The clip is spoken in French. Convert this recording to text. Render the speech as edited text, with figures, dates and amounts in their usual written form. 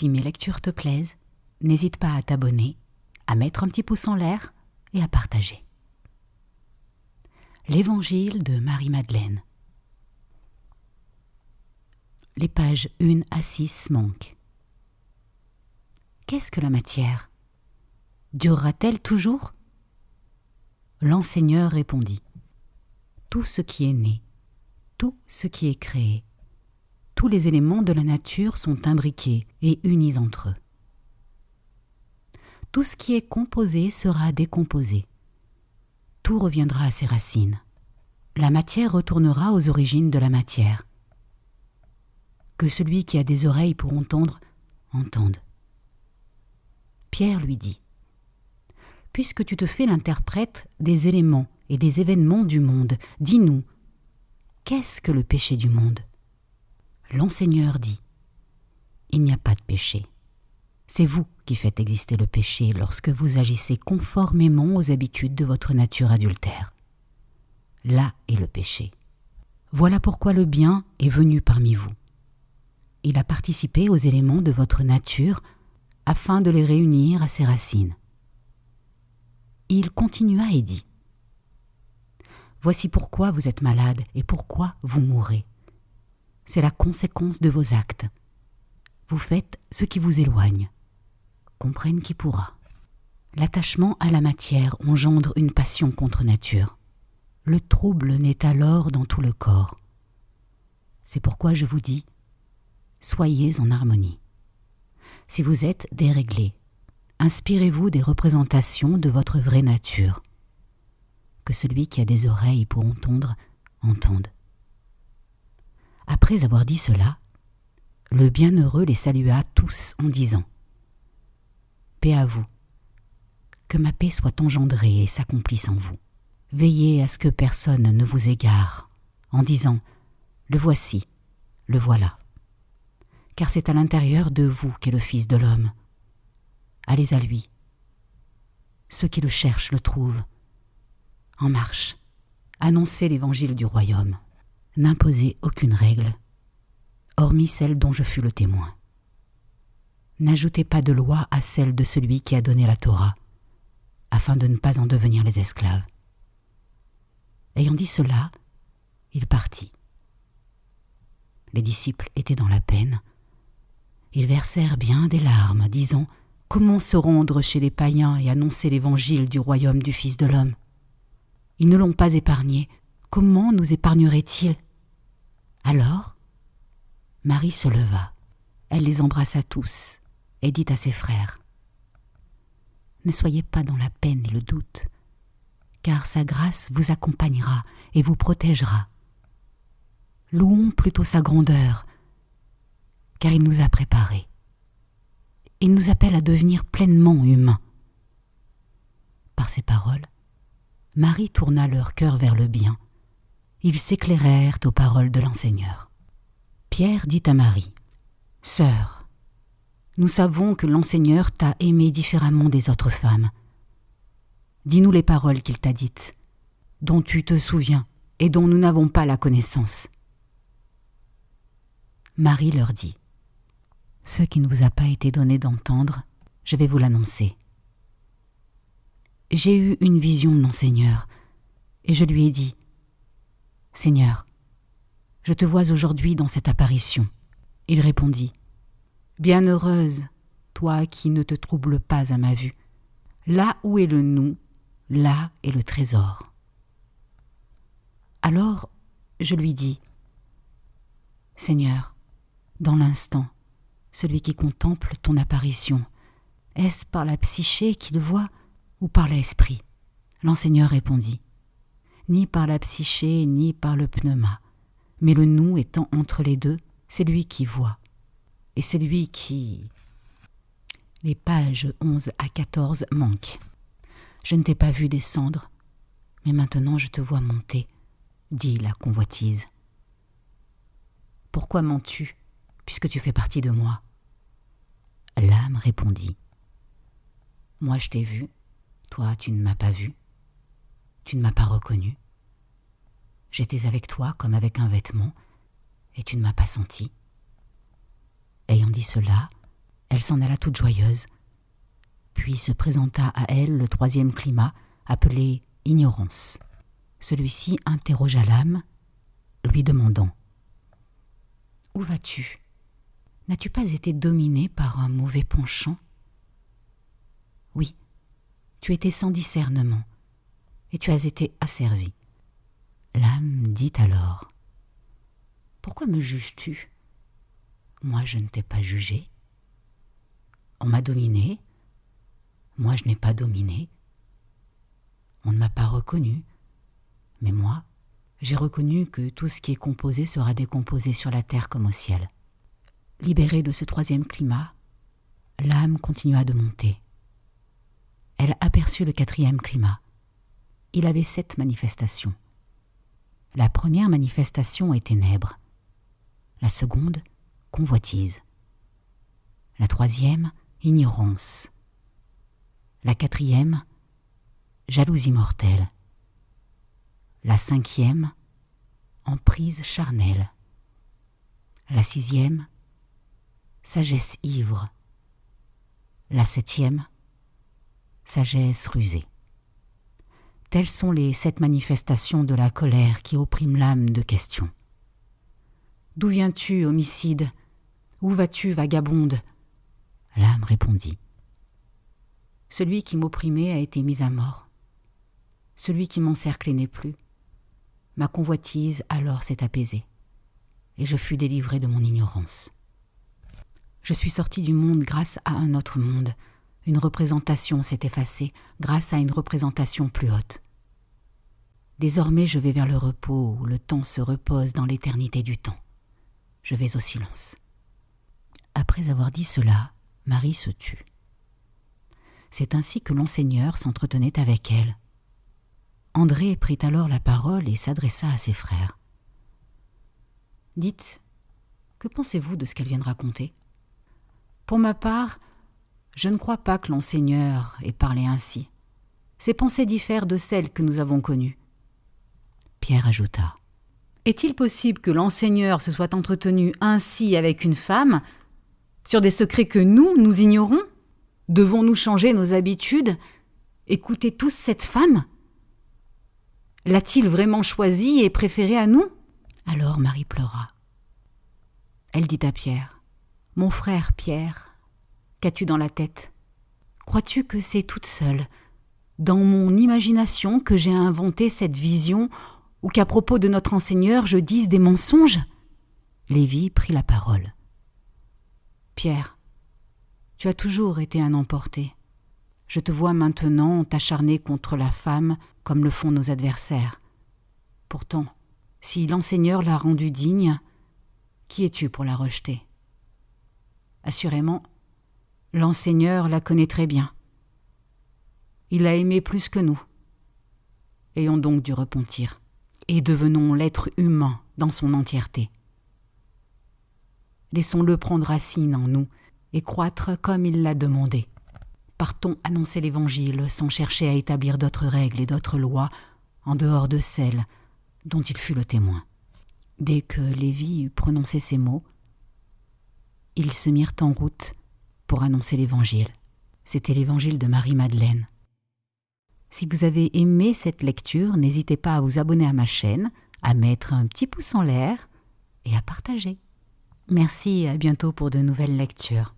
Si mes lectures te plaisent, n'hésite pas à t'abonner, à mettre un petit pouce en l'air et à partager. L'Évangile de Marie-Madeleine. Les pages 1 à 6 manquent. Qu'est-ce que la matière ? Durera-t-elle toujours ? L'enseigneur répondit : tout ce qui est né, tout ce qui est créé, tous les éléments de la nature sont imbriqués et unis entre eux. Tout ce qui est composé sera décomposé. Tout reviendra à ses racines. La matière retournera aux origines de la matière. Que celui qui a des oreilles pour entendre, entende. Pierre lui dit : puisque tu te fais l'interprète des éléments et des événements du monde, dis-nous, qu'est-ce que le péché du monde ? L'enseigneur dit : il n'y a pas de péché. C'est vous qui faites exister le péché lorsque vous agissez conformément aux habitudes de votre nature adultère. Là est le péché. Voilà pourquoi le bien est venu parmi vous. Il a participé aux éléments de votre nature afin de les réunir à ses racines. Il continua et dit : voici pourquoi vous êtes malade et pourquoi vous mourrez. C'est la conséquence de vos actes. Vous faites ce qui vous éloigne. Comprenne qui pourra. L'attachement à la matière engendre une passion contre nature. Le trouble naît alors dans tout le corps. C'est pourquoi je vous dis, soyez en harmonie. Si vous êtes déréglé, inspirez-vous des représentations de votre vraie nature. Que celui qui a des oreilles pour entendre, entende. Après avoir dit cela, le bienheureux les salua tous en disant : paix à vous, que ma paix soit engendrée et s'accomplisse en vous. Veillez à ce que personne ne vous égare, en disant : le voici, le voilà. Car c'est à l'intérieur de vous qu'est le Fils de l'homme. Allez à lui. Ceux qui le cherchent le trouvent. En marche, annoncez l'évangile du royaume. N'imposez aucune règle, hormis celle dont je fus le témoin. N'ajoutez pas de loi à celle de celui qui a donné la Torah, afin de ne pas en devenir les esclaves. Ayant dit cela, il partit. Les disciples étaient dans la peine. Ils versèrent bien des larmes, disant : comment se rendre chez les païens et annoncer l'évangile du royaume du Fils de l'homme ? Ils ne l'ont pas épargné. Comment nous épargnerait-il ? Alors, Marie se leva. Elle les embrassa tous et dit à ses frères : ne soyez pas dans la peine et le doute, car sa grâce vous accompagnera et vous protégera. Louons plutôt sa grandeur, car il nous a préparés. Il nous appelle à devenir pleinement humains. Par ces paroles, Marie tourna leur cœur vers le bien. Ils s'éclairèrent aux paroles de l'enseigneur. Pierre dit à Marie : sœur, nous savons que l'enseigneur t'a aimée différemment des autres femmes. Dis-nous les paroles qu'il t'a dites, dont tu te souviens et dont nous n'avons pas la connaissance. Marie leur dit : ce qui ne vous a pas été donné d'entendre, je vais vous l'annoncer. J'ai eu une vision de l'enseigneur, et je lui ai dit : Seigneur, je te vois aujourd'hui dans cette apparition. Il répondit : bienheureuse, toi qui ne te troubles pas à ma vue. Là où est le nous, là est le trésor. Alors je lui dis : Seigneur, dans l'instant, celui qui contemple ton apparition, est-ce par la psyché qu'il voit ou par l'esprit ? L'enseigneur répondit : ni par la psyché, ni par le pneuma, mais le nous étant entre les deux, c'est lui qui voit. Et c'est lui qui... Les pages 11 à 14 manquent. Je ne t'ai pas vu descendre, mais maintenant je te vois monter, dit la convoitise. Pourquoi mens-tu, puisque tu fais partie de moi ? L'âme répondit : moi je t'ai vu, toi tu ne m'as pas vu, tu ne m'as pas reconnu. J'étais avec toi comme avec un vêtement, et tu ne m'as pas senti. Ayant dit cela, Elle s'en alla toute joyeuse. Puis se présenta à elle le troisième climat, appelé ignorance. Celui-ci interrogea l'âme, lui demandant « Où vas-tu ? N'as-tu pas été dominé par un mauvais penchant ? Oui, tu étais sans discernement, et tu as été asservi. » L'âme dit alors « Pourquoi me juges-tu ? Moi je ne t'ai pas jugé. On m'a dominé, moi je n'ai pas dominé. On ne m'a pas reconnu, mais moi, j'ai reconnu que tout ce qui est composé sera décomposé sur la terre comme au ciel. » Libérée de ce troisième climat, l'âme continua de monter. Elle aperçut le quatrième climat. Il avait 7 manifestations. La première manifestation est ténèbres. La seconde, convoitise. La troisième, ignorance. La quatrième, jalousie mortelle. La cinquième, emprise charnelle. La sixième, sagesse ivre. La septième, sagesse rusée. Telles sont les 7 manifestations de la colère qui oppriment l'âme de questions. D'où viens-tu, homicide ? Où vas-tu, vagabonde ? L'âme répondit. Celui qui m'opprimait a été mis à mort. Celui qui m'encerclait n'est plus. Ma convoitise alors s'est apaisée, et je fus délivré de mon ignorance. Je suis sorti du monde grâce à un autre monde. Une représentation s'est effacée grâce à une représentation plus haute. Désormais, je vais vers le repos où le temps se repose dans l'éternité du temps. Je vais au silence. Après avoir dit cela, Marie se tut. C'est ainsi que l'enseigneur s'entretenait avec elle. André prit alors la parole et s'adressa à ses frères. « Dites, que pensez-vous de ce qu'elle vient de raconter ? Pour ma part, je ne crois pas que l'enseigneur ait parlé ainsi. Ses pensées diffèrent de celles que nous avons connues. » Pierre ajouta. « Est-il possible que l'enseigneur se soit entretenu ainsi avec une femme, sur des secrets que nous ignorons ? Devons-nous changer nos habitudes ? Écouter tous cette femme ? L'a-t-il vraiment choisie et préférée à nous ?» Alors Marie pleura. Elle dit à Pierre, « Mon frère Pierre, qu'as-tu dans la tête ? Crois-tu que c'est toute seule, dans mon imagination, que j'ai inventé cette vision ou qu'à propos de notre enseigneur je dise des mensonges ?» Lévi prit la parole. « Pierre, tu as toujours été un emporté. Je te vois maintenant t'acharner contre la femme comme le font nos adversaires. Pourtant, si l'enseigneur l'a rendue digne, qui es-tu pour la rejeter ? Assurément, l'enseigneur la connaît très bien. Il l'a aimée plus que nous. Ayons donc du repentir et devenons l'être humain dans son entièreté. Laissons-le prendre racine en nous et croître comme il l'a demandé. Partons annoncer l'Évangile sans chercher à établir d'autres règles et d'autres lois en dehors de celles dont il fut le témoin. » Dès que Lévi eut prononcé ces mots, ils se mirent en route pour annoncer l'Évangile. C'était l'Évangile de Marie-Madeleine. Si vous avez aimé cette lecture, n'hésitez pas à vous abonner à ma chaîne, à mettre un petit pouce en l'air et à partager. Merci et à bientôt pour de nouvelles lectures.